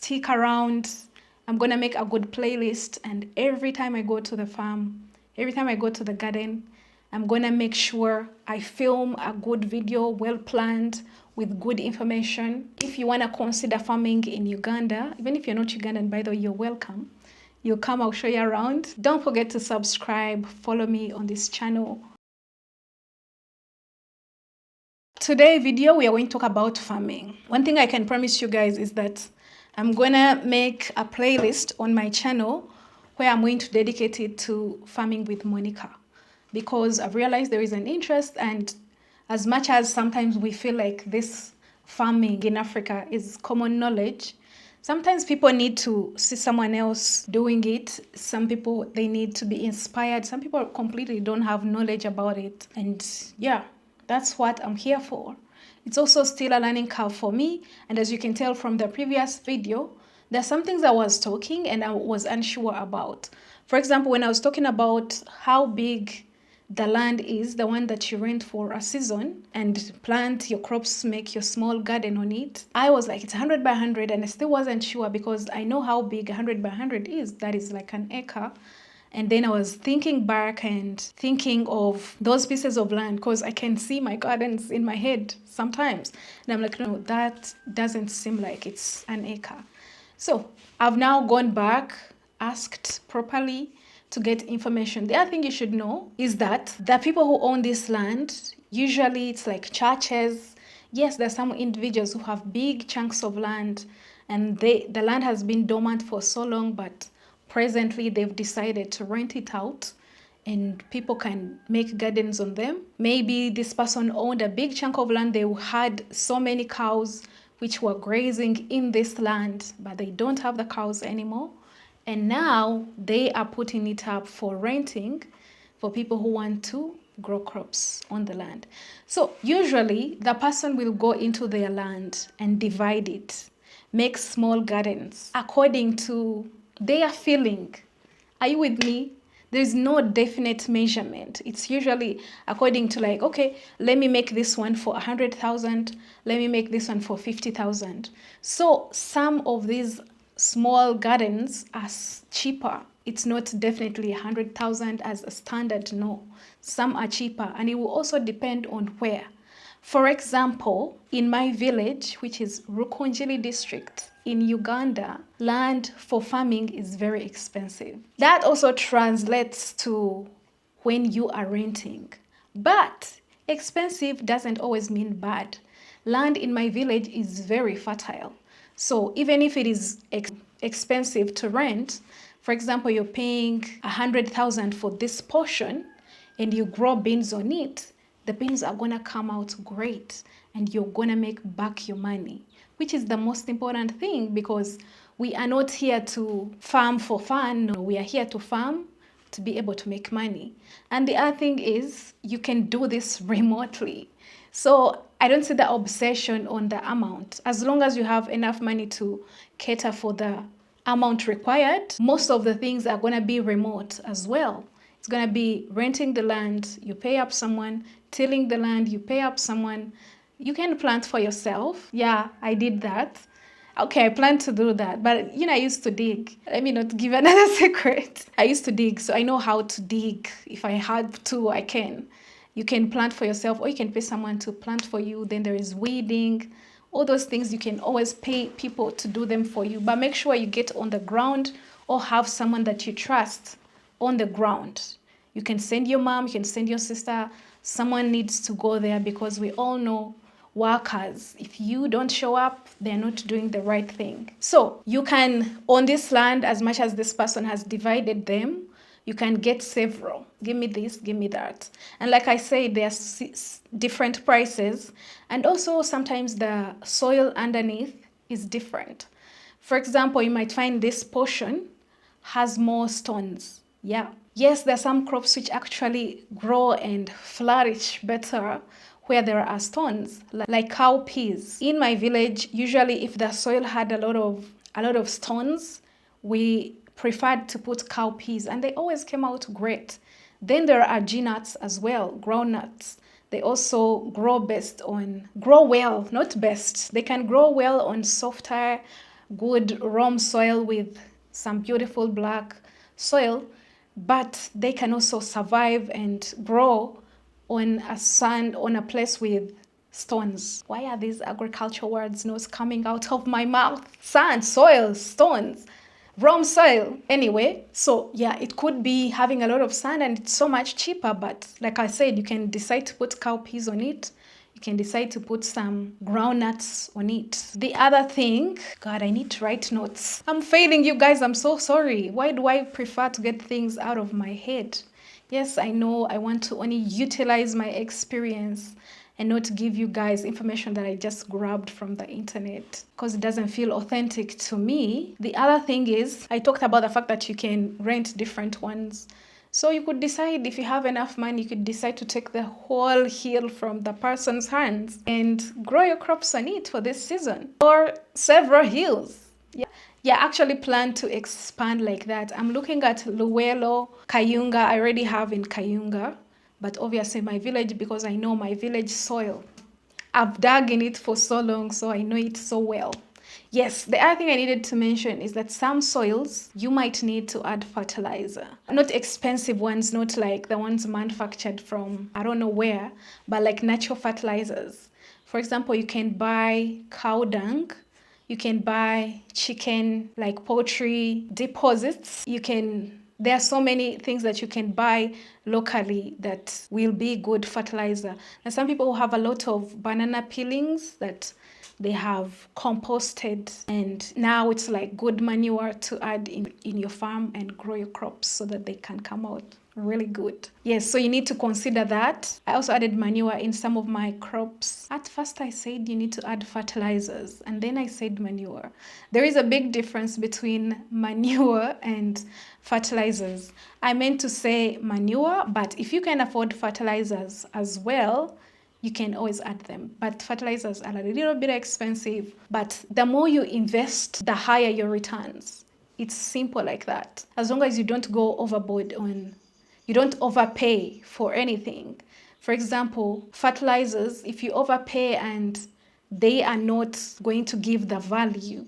stick around. I'm gonna make a good playlist, and every time I go to the farm, every time I go to the garden, I'm gonna make sure I film a good video, well planned, with good information. If you wanna consider farming in Uganda, even if you're not Ugandan, by the way, you're welcome. You'll come, I'll show you around. Don't forget to subscribe, follow me on this channel. Today video, we are going to talk about farming. One thing I can promise you guys is that I'm gonna make a playlist on my channel where I'm going to dedicate it to farming with Monicah, because I've realized there is an interest, and as much as sometimes we feel like this farming in Africa is common knowledge, sometimes people need to see someone else doing it. Some people, they need to be inspired. Some people completely don't have knowledge about it. And yeah, that's what I'm here for. It's also still a learning curve for me. And as you can tell from the previous video, there's some things I was talking and I was unsure about. For example, when I was talking about how big the land is, the one that you rent for a season and plant your crops, make your small garden on it, I was like, it's 100 by 100, and I still wasn't sure because I know how big 100 by 100 is. That is like an acre. And then I was thinking back and thinking of those pieces of land, because I can see my gardens in my head sometimes. And I'm like, no, that doesn't seem like it's an acre. So I've now gone back, asked properly to get information. The other thing you should know is that the people who own this land, usually it's like churches. Yes, there's some individuals who have big chunks of land and the land has been dormant for so long, but presently they've decided to rent it out and people can make gardens on them. Maybe this person owned a big chunk of land. They had so many cows which were grazing in this land, but they don't have the cows anymore. And now they are putting it up for renting for people who want to grow crops on the land. So usually the person will go into their land and divide it, make small gardens according to their feeling. Are you with me? There's no definite measurement. It's usually according to like, okay, let me make this one for 100,000. Let me make this one for 50,000. So some of these small gardens are cheaper. It's not definitely 100,000 as a standard, no. Some are cheaper, and it will also depend on where. For example, in my village, which is Rukunjili district in Uganda, land for farming is very expensive. That also translates to when you are renting. But expensive doesn't always mean bad. Land in my village is very fertile. So even if it is expensive to rent, for example, you're paying 100,000 for this portion and you grow beans on it, the beans are gonna come out great and you're gonna make back your money, which is the most important thing, because we are not here to farm for fun. No, we are here to farm to be able to make money. And the other thing is you can do this remotely. So I don't see the obsession on the amount. As long as you have enough money to cater for the amount required, most of the things are gonna be remote as well. It's gonna be renting the land, you pay up someone, tilling the land, you pay up someone. You can plant for yourself. Yeah, I did that. Okay, I plan to do that, but I used to dig. Let me not give another secret. I used to dig, so I know how to dig. If I had to, I can. You can plant for yourself, or you can pay someone to plant for you. Then there is weeding. All those things you can always pay people to do them for you, but make sure you get on the ground or have someone that you trust on the ground. You can send your mom, you can send your sister. Someone needs to go there, because we all know workers, if you don't show up, they're not doing the right thing. So you can, on this land, as much as this person has divided them, you can get several. Give me this, give me that. And like I said, there's different prices. And also sometimes the soil underneath is different. For example, you might find this portion has more stones. Yeah. Yes, there are some crops which actually grow and flourish better where there are stones, like cowpeas. In my village, usually if the soil had a lot of stones, we preferred to put cowpeas, and they always came out great. Then there are G-nuts as well, groundnuts. They also grow well, not best. They can grow well on softer good Rome soil with some beautiful black soil, but they can also survive and grow on a place with stones. Why are these agricultural words not coming out of my mouth? Sand, soil, stones, Rome soil. Anyway, so yeah, it could be having a lot of sand and it's so much cheaper, but like I said, you can decide to put cowpeas on it. You can decide to put some groundnuts on it. The other thing, God, I need to write notes. I'm failing you guys, I'm so sorry. Why do I prefer to get things out of my head? Yes, I know I want to only utilize my experience and not give you guys information that I just grabbed from the internet because it doesn't feel authentic to me. The other thing is, I talked about the fact that you can rent different ones. So you could decide, if you have enough money, you could decide to take the whole hill from the person's hands and grow your crops on it for this season, or several hills. Yeah, I actually plan to expand like that. I'm looking at Luwelo, Kayunga. I already have in Kayunga, but obviously my village, because I know my village soil. I've dug in it for so long, so I know it so well. Yes, the other thing I needed to mention is that some soils you might need to add fertilizer. Not expensive ones, not like the ones manufactured from I don't know where, but like natural fertilizers. For example, you can buy cow dung. You can buy chicken, like poultry deposits. There are so many things that you can buy locally that will be good fertilizer. And some people have a lot of banana peelings that they have composted, and now it's like good manure to add in your farm and grow your crops so that they can come out really good. Yes, so you need to consider that. I also added manure in some of my crops. At first I said you need to add fertilizers, and then I said manure. There is a big difference between manure and fertilizers. I meant to say manure, but if you can afford fertilizers as well, you can always add them. But fertilizers are a little bit expensive, but the more you invest, the higher your returns. It's simple like that. As long as you don't go overboard you don't overpay for anything. For example, fertilizers, if you overpay and they are not going to give the value,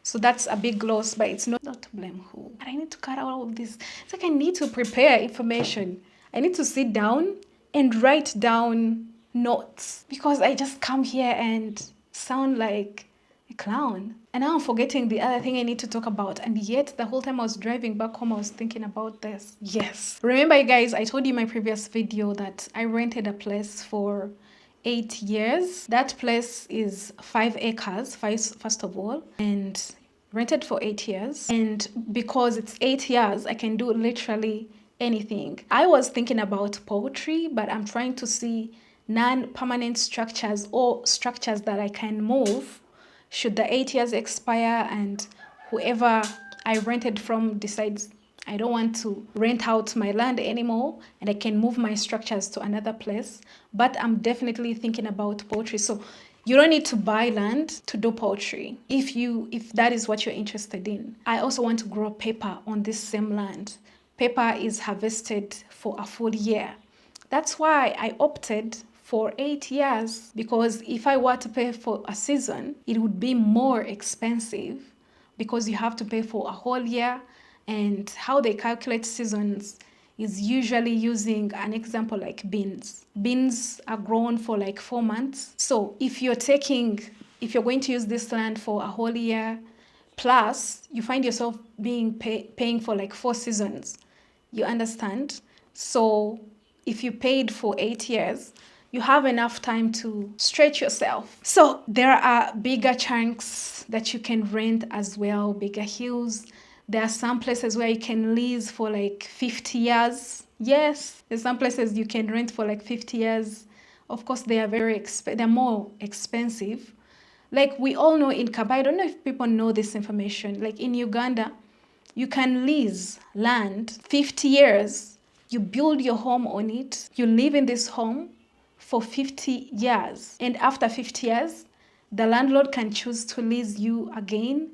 so that's a big loss, but it's not to blame who. But I need to cut out all of this. It's like I need to prepare information. I need to sit down and write down notes, because I just come here and sound like a clown. And now I'm forgetting the other thing I need to talk about. And yet the whole time I was driving back home, I was thinking about this. Yes. Remember, you guys, I told you in my previous video that I rented a place for 8 years. That place is 5 acres, first of all, and rented for 8 years. And because it's 8 years, I can do literally anything. I was thinking about poultry, but I'm trying to see non-permanent structures or structures that I can move should the 8 years expire and whoever I rented from decides I don't want to rent out my land anymore, and I can move my structures to another place. But I'm definitely thinking about poultry. So you don't need to buy land to do poultry if that is what you're interested in. I also want to grow pepper on this same land. Pepper is harvested for a full year. That's why I opted for 8 years, because if I were to pay for a season, it would be more expensive because you have to pay for a whole year. And how they calculate seasons is usually using an example like beans. Beans are grown for like 4 months. So if you're going to use this land for a whole year, plus you find yourself paying for like 4 seasons. You understand? So if you paid for 8 years, you have enough time to stretch yourself. So there are bigger chunks that you can rent as well, bigger hills. There are some places where you can lease for like 50 years. Yes, there's some places you can rent for like 50 years. Of course, they are they're more expensive. Like we all know in Kaba, I don't know if people know this information. Like in Uganda, you can lease land 50 years. You build your home on it. You live in this home for 50 years. And after 50 years, the landlord can choose to lease you again,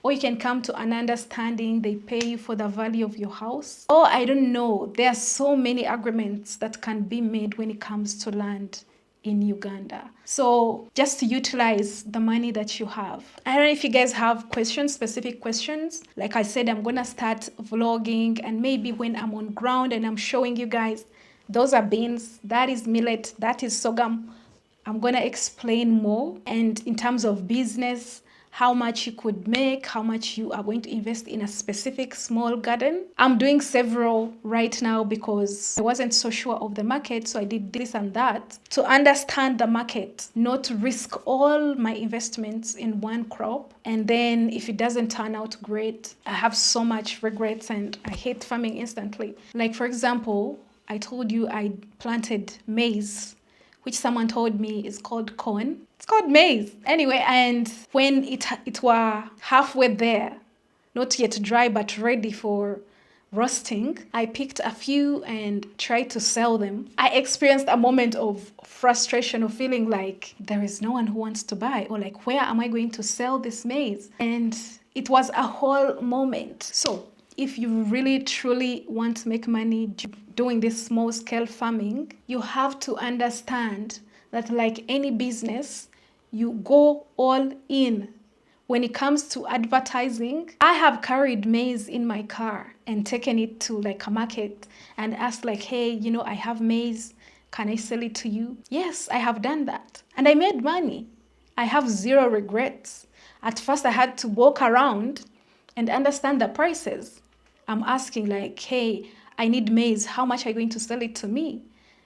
or you can come to an understanding. They pay you for the value of your house. Oh, I don't know. There are so many agreements that can be made when it comes to land in Uganda. So just utilize the money that you have. I don't know if you guys have questions, specific questions. Like I said, I'm gonna start vlogging, and maybe when I'm on ground and I'm showing you guys, those are beans, that is millet, that is sorghum, I'm gonna explain more. And in terms of business, how much you could make, how much you are going to invest in a specific small garden. I'm doing several right now because I wasn't so sure of the market, so I did this and that to understand the market, not to risk all my investments in one crop. And then if it doesn't turn out great, I have so much regrets and I hate farming instantly. Like for example, I told you I planted maize, which someone told me is called corn. It's called maize. Anyway, and when it were halfway there, not yet dry but ready for roasting, I picked a few and tried to sell them. I experienced a moment of frustration, of feeling like there is no one who wants to buy, or like, where am I going to sell this maize? And it was a whole moment. So if you really truly want to make money doing this small scale farming, you have to understand that, like any business, you go all in. When it comes to advertising, I have carried maize in my car and taken it to like a market and asked like, hey, you know, I have maize, can I sell it to you? Yes, I have done that. And I made money. I have zero regrets. At first I had to walk around and understand the prices. I'm asking like, hey, I need maize, how much are you going to sell it to me?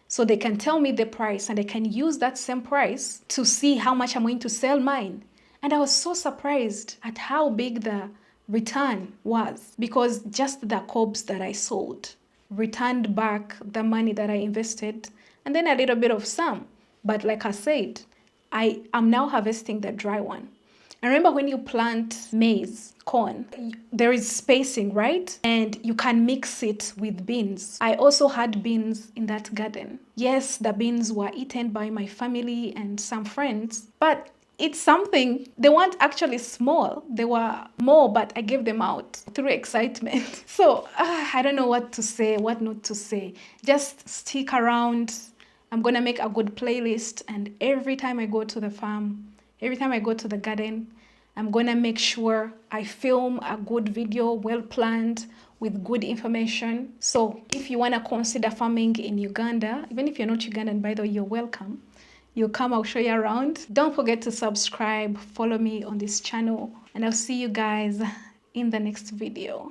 So they can tell me the price and I can use that same price to see how much I'm going to sell mine. And I was so surprised at how big the return was, because just the cobs that I sold returned back the money that I invested and then a little bit of some. But like I said, I am now harvesting the dry one. And remember, when you plant maize, corn, there is spacing, right? And you can mix it with beans. I also had beans in that garden. Yes, the beans were eaten by my family and some friends, but it's something. They weren't actually small. They were more, but I gave them out through excitement. So I don't know what to say, what not to say. Just stick around. I'm going to make a good playlist, and every time I go to the farm, every time I go to the garden, I'm going to make sure I film a good video, well planned, with good information. So if you want to consider farming in Uganda, even if you're not Ugandan, by the way, you're welcome. You'll come, I'll show you around. Don't forget to subscribe, follow me on this channel, and I'll see you guys in the next video.